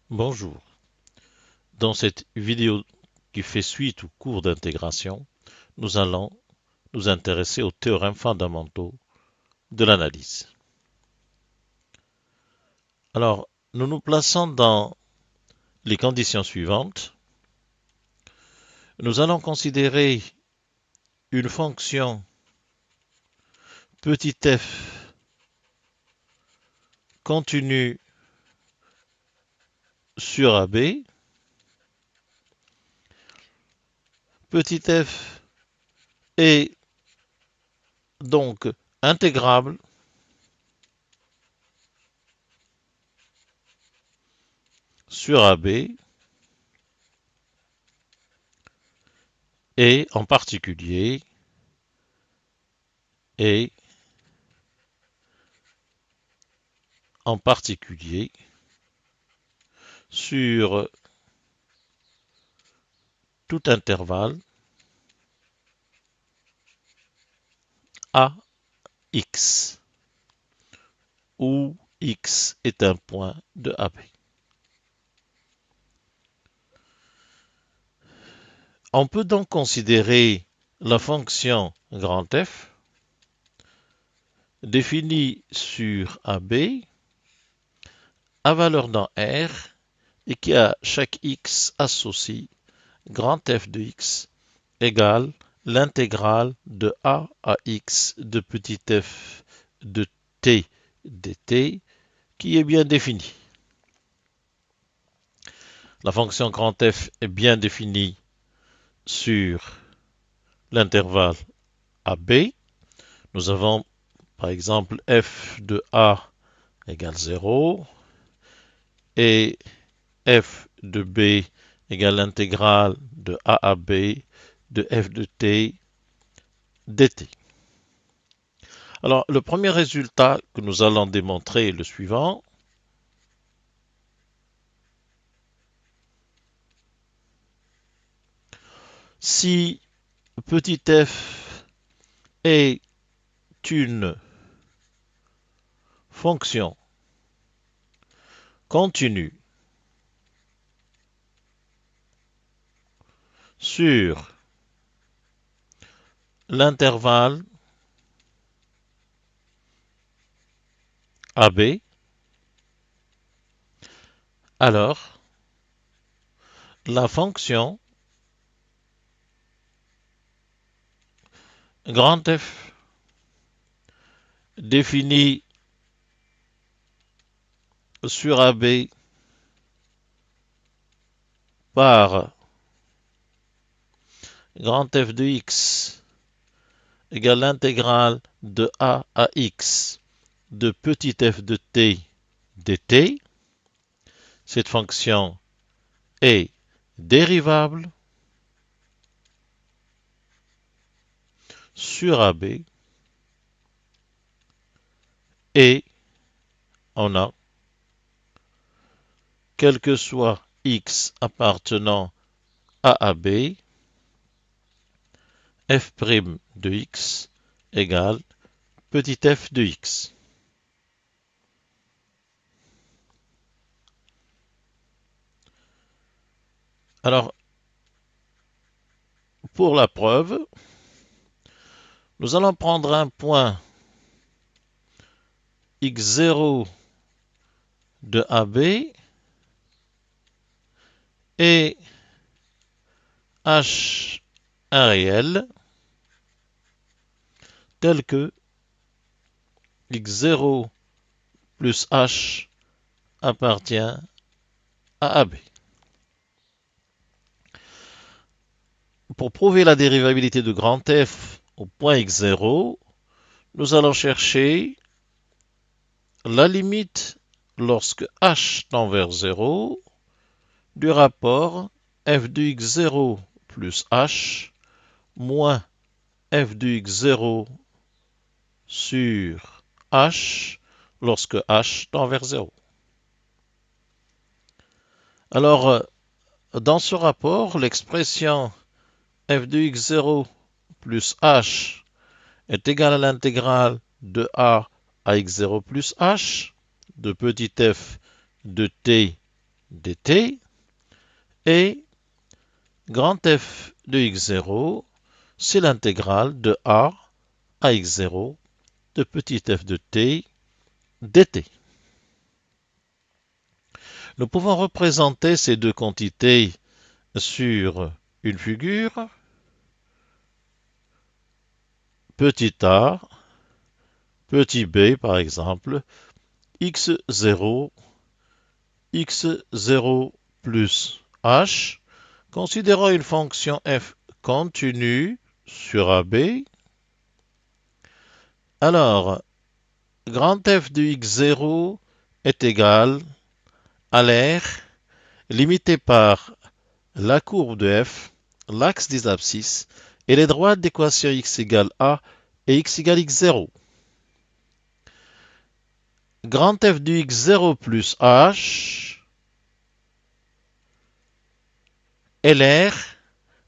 Bonjour. Dans cette vidéo qui fait suite au cours d'intégration, nous allons nous intéresser aux théorèmes fondamentaux de l'analyse. Alors, nous nous plaçons dans les conditions suivantes. Nous allons considérer une fonction petit f continue sur AB. Petit f est donc intégrable sur AB et en particulier et en particulier sur tout intervalle AX, où X est un point de AB. On peut donc considérer la fonction grand F définie sur AB à valeur dans R et qui à chaque X associe grand F de X égale l'intégrale de A à X de petit f de t dt qui est bien définie. La fonction grand F est bien définie sur l'intervalle AB. Nous avons par exemple f de A égale 0 et f de B égale l'intégrale de A à B de f de t dt. Alors, le premier résultat que nous allons démontrer est le suivant. Si petit f est une fonction continue sur l'intervalle AB, alors la fonction grand F définie sur AB par grand F de X égale l'intégrale de A à X de petit f de t dt. Cette fonction est dérivable sur AB et on a, quel que soit X appartenant à AB, f' de X égale petit f de X. Alors, pour la preuve, nous allons prendre un point x0 de AB et h un réel tel que x0 plus h appartient à AB. Pour prouver la dérivabilité de grand F au point x0, nous allons chercher la limite lorsque h tend vers 0 du rapport f de x0 plus h moins f de x0 sur h lorsque h tend vers 0. Alors, dans ce rapport, l'expression f de x0 plus h est égale à l'intégrale de a à x0 plus h de petit f de t dt, et grand F de x0, c'est l'intégrale de a à x0 de petit f de t dt. Nous pouvons représenter ces deux quantités sur une figure. Petit a, petit b par exemple, x0, x0 plus h. Considérons une fonction f continue sur AB. Alors, grand F de x0 est égal à l'aire limité par la courbe de f, l'axe des abscisses et les droites d'équation x égale a et x égale x0. Grand F de x0 plus h est l'aire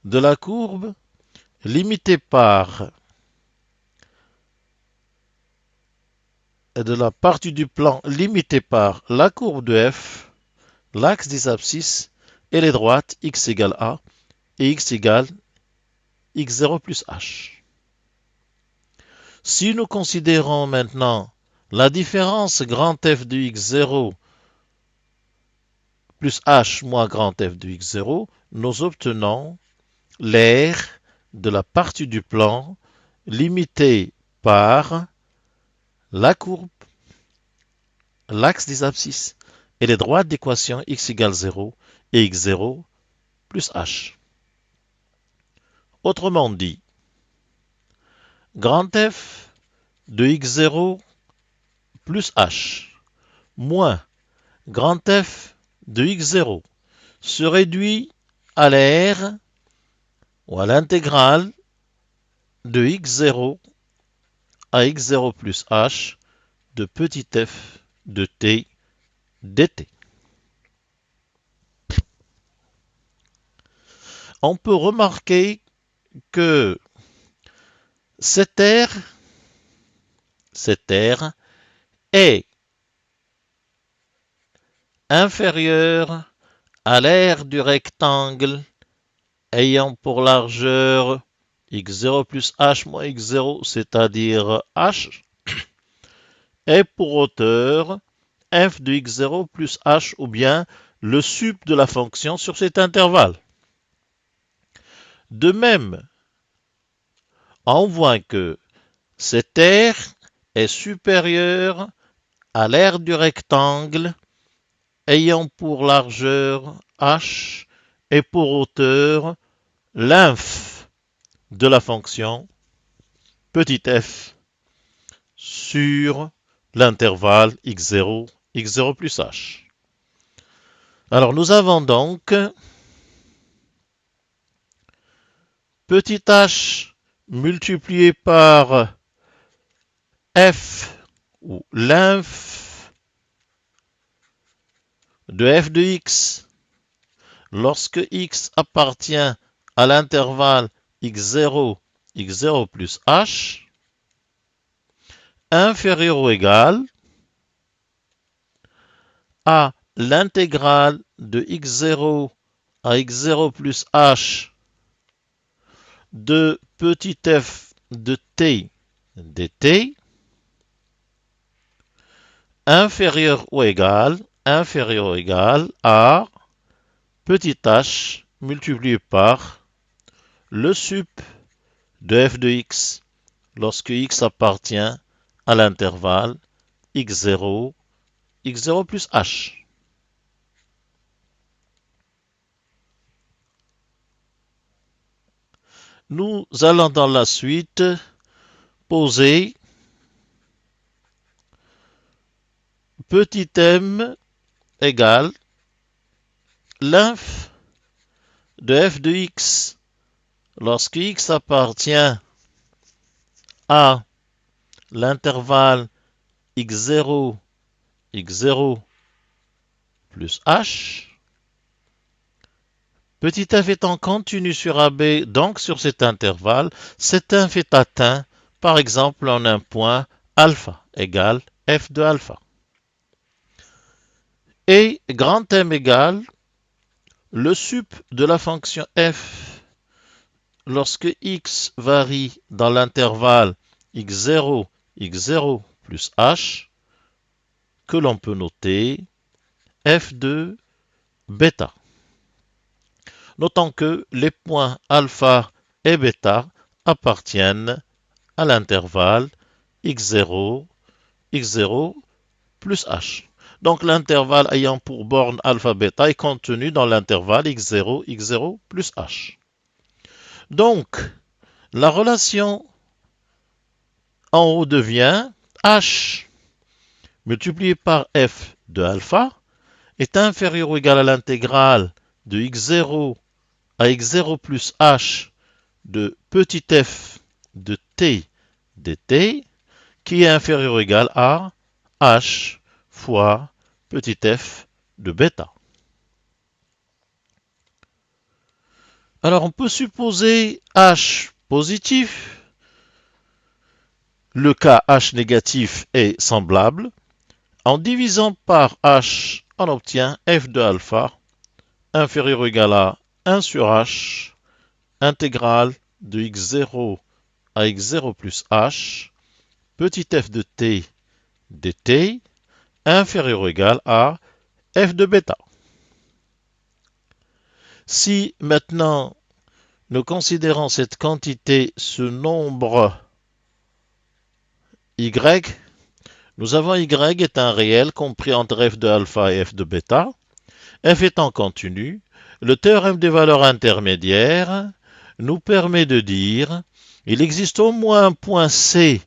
de la courbe limitée par de la partie du plan limitée par la courbe de f, l'axe des abscisses et les droites x égale a et x égale x0 plus h. Si nous considérons maintenant la différence grand F de x0 plus h moins grand F de x0, nous obtenons l'aire de la partie du plan limitée par la courbe, l'axe des abscisses et les droites d'équation x égale 0 et x0 plus h. Autrement dit, grand F de x0 plus h moins grand F de x0 se réduit à l'aire ou à l'intégrale de x0 à x0 plus h de petit f de t dt. On peut remarquer que cette aire est inférieure à l'aire du rectangle ayant pour largeur x0 plus h moins x0, c'est-à-dire h, et pour hauteur f de x0 plus h ou bien le sup de la fonction sur cet intervalle. De même, on voit que cette aire est supérieure à l'aire du rectangle ayant pour largeur h et pour hauteur l'inf de la fonction petit f sur l'intervalle x0, x0 plus h. Alors nous avons donc petit h multiplié par f ou l'inf de f de x lorsque x appartient à l'intervalle x0, x0 plus h inférieur ou égal à l'intégrale de x0 à x0 plus h de petit f de t dt inférieur ou égal à petit h multiplié par le sup de f de x lorsque x appartient à l'intervalle x0, x0 plus h. Nous allons dans la suite poser petit m égale l'inf de f de x lorsque x appartient à l'intervalle x0, x0 plus h. Petit f étant continu sur AB, donc sur cet intervalle, cet f est atteint, par exemple, en un point alpha égale f de alpha. Et grand M égale le sup de la fonction f lorsque x varie dans l'intervalle x0, x0 plus h, que l'on peut noter f de bêta. Notons que les points alpha et bêta appartiennent à l'intervalle x0, x0 plus h. Donc l'intervalle ayant pour borne alpha bêta est contenu dans l'intervalle x0, x0 plus h. Donc la relation en haut devient h multiplié par f de alpha est inférieur ou égal à l'intégrale de x0 à x0 plus h de petit f de t dt qui est inférieur ou égal à h fois petit f de bêta. Alors on peut supposer h positif. Le cas h négatif est semblable. En divisant par h, on obtient f de alpha inférieur ou égal à 1 sur h intégrale de x0 à x0 plus h petit f de t dt inférieur ou égal à f de bêta. Si maintenant nous considérons cette quantité, ce nombre y, nous avons y est un réel compris entre f de alpha et f de bêta. F étant continu, le théorème des valeurs intermédiaires nous permet de dire il existe au moins un point C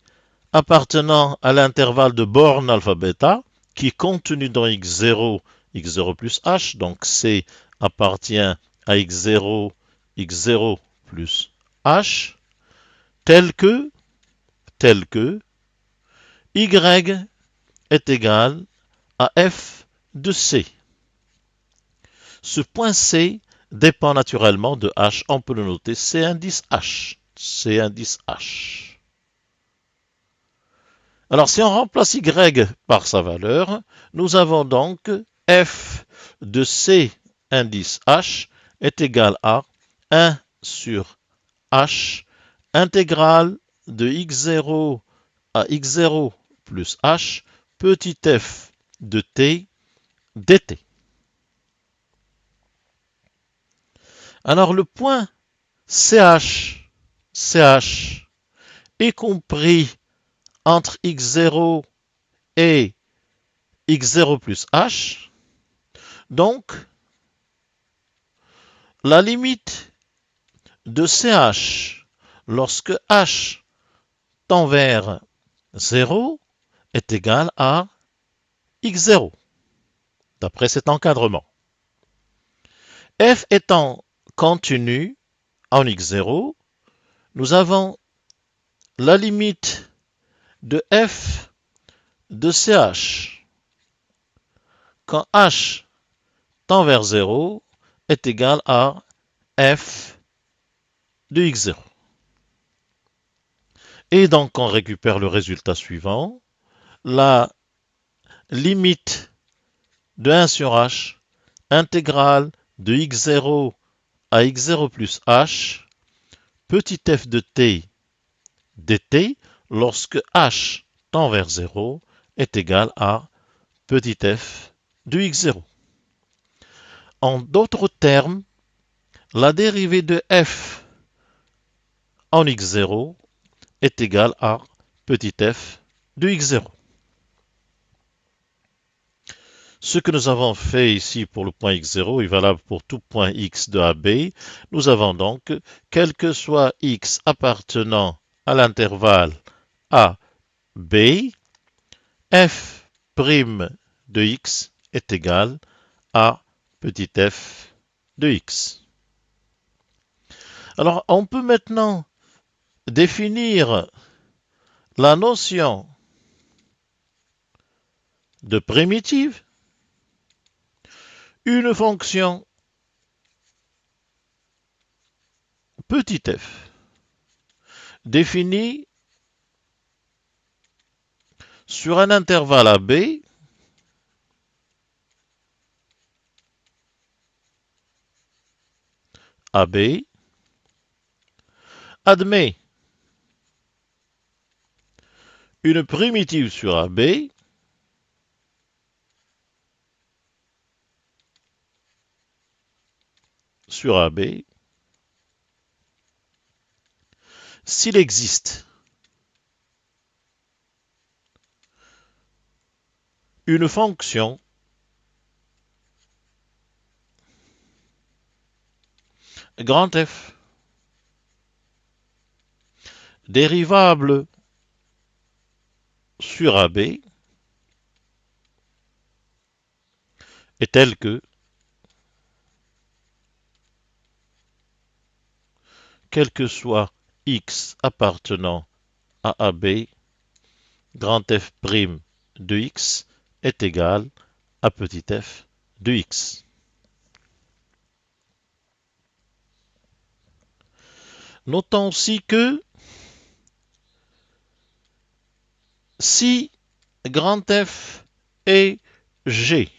appartenant à l'intervalle de borne alpha bêta qui est contenu dans x0, x0 plus h, donc C appartient à x0, x0 plus h, tel que y est égal à f de C. Ce point C dépend naturellement de h, on peut le noter C indice h. C indice h. Alors si on remplace y par sa valeur, nous avons donc f de C indice h est égal à 1 sur h intégrale de x0 à x0 plus h petit f de t dt. Alors le point CH est compris entre x0 et x0 plus h. Donc, la limite de CH lorsque h tend vers 0 est égale à x0, d'après cet encadrement. F étant continu en x0, nous avons la limite de f de ch quand h tend vers 0 est égal à f de x0. Et donc on récupère le résultat suivant. La limite de 1 sur h intégrale de x0 à x0 plus h petit f de t dt lorsque h tend vers 0 est égal à petit f de x0. En d'autres termes, la dérivée de f en x0 est égale à petit f de x0. Ce que nous avons fait ici pour le point x0 est valable pour tout point x de AB. Nous avons donc, quel que soit x appartenant à l'intervalle A, B, f' de x est égal à petit f de x. Alors, on peut maintenant définir la notion de primitive. Une fonction petit f définie sur un intervalle AB AB admet une primitive sur AB sur AB s'il existe une fonction grand F dérivable sur AB est telle que, quel que soit x appartenant à AB, grand F' de x est égal à petit f de x. Notons aussi que si grand F et G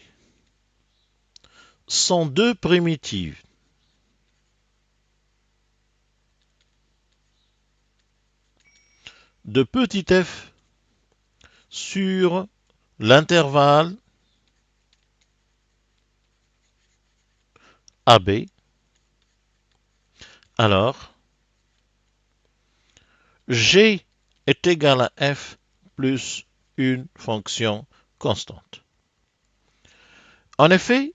sont deux primitives de petit f sur l'intervalle AB, alors G est égal à f plus une fonction constante. En effet,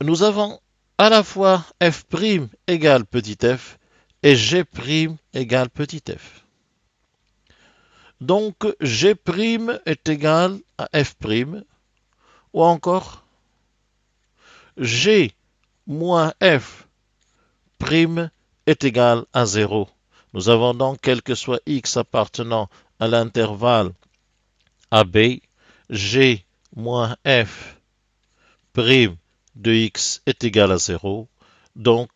nous avons à la fois f' égale petit f et g' égale petit f. Donc g' est égal à f', ou encore g moins f' est égal à 0. Nous avons donc, quel que soit x appartenant à l'intervalle AB, g moins f' de x est égal à 0. Donc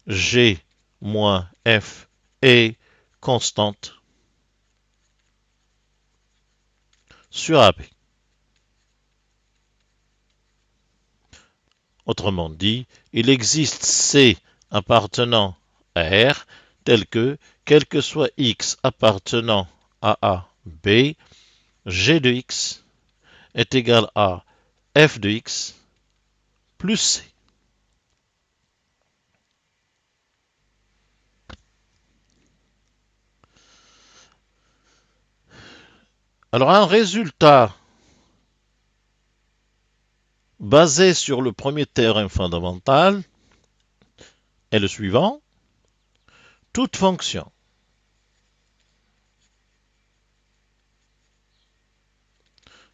g moins f est constante sur AB. Autrement dit, il existe C appartenant à R tel que, quel que soit x appartenant à A, B, g de x est égal à f de x plus C. Alors un résultat basé sur le premier théorème fondamental est le suivant. Toute fonction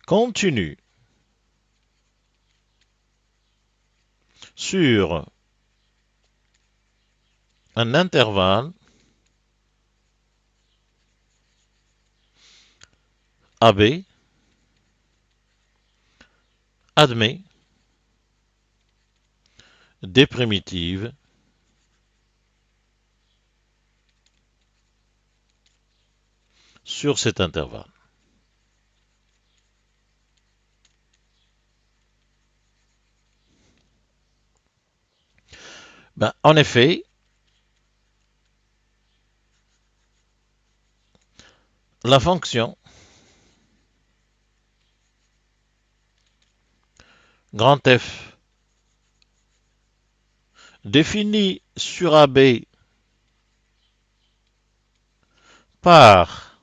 continue sur un intervalle AB admet des primitives sur cet intervalle. En effet, la fonction grand F définie sur AB par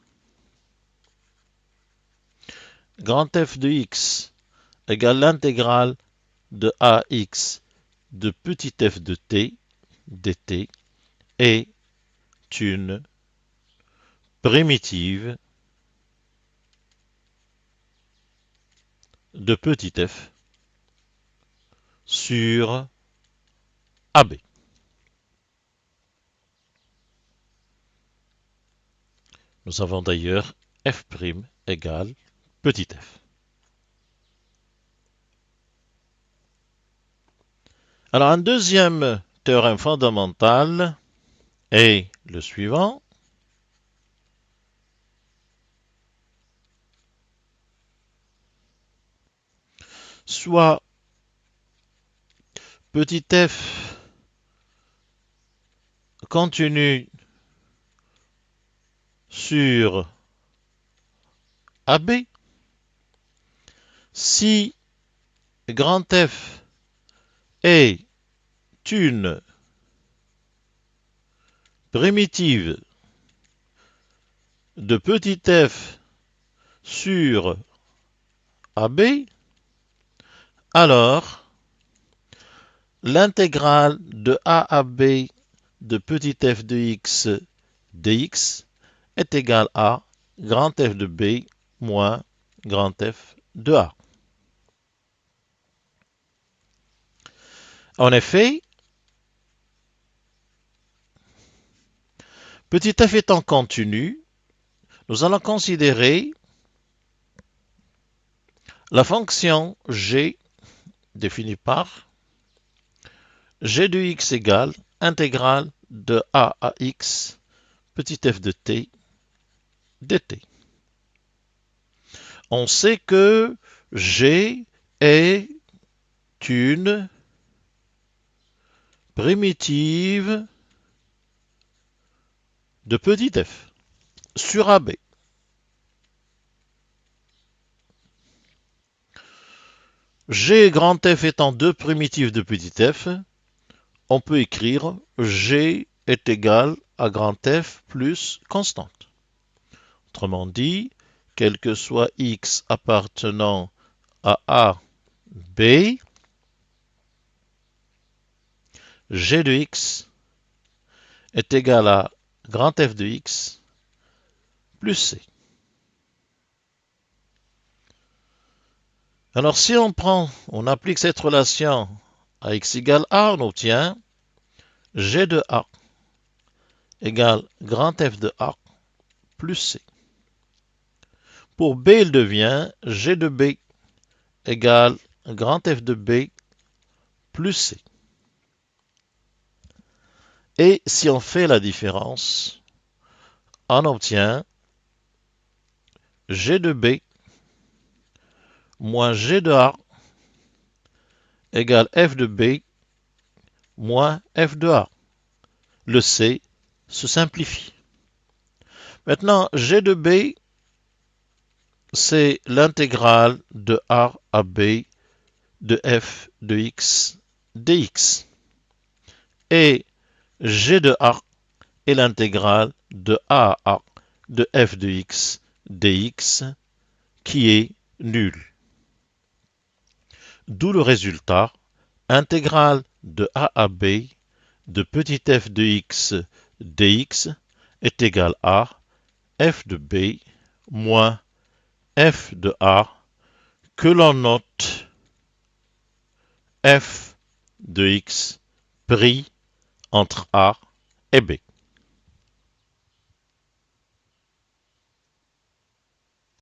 grand F de x égale l'intégrale de AX de petit f de t dt est une primitive de petit f sur AB. Nous avons d'ailleurs f' égale petit f. Alors un deuxième théorème fondamental est le suivant. soit petit f continue sur AB, si grand F est une primitive de petit f sur AB, alors l'intégrale de A à B de petit f de x dx est égale à grand F de B moins grand F de A. En effet, petit f étant continu, nous allons considérer la fonction g définie par g de x égale intégrale de a à x petit f de t dt. On sait que g est une primitive de petit f sur AB. G et grand F étant deux primitives de petit f, on peut écrire G est égal à grand F plus constante. Autrement dit, quel que soit x appartenant à A, B, G de x est égal à grand F de x plus C. Alors si on applique cette relation à x égale A, on obtient G de A égale grand F de A plus C. Pour B, il devient G de B égale grand F de B plus C. Et si on fait la différence, on obtient G de B moins G de A égale F de B moins F de A. Le C se simplifie. Maintenant, G de B, c'est l'intégrale de A à B de f de x dx. Et G de A est l'intégrale de A à A de f de x dx qui est nul. D'où le résultat, intégrale de A à B de petit f de x dx est égal à f de B moins f de A que l'on note f de x pris entre A et B.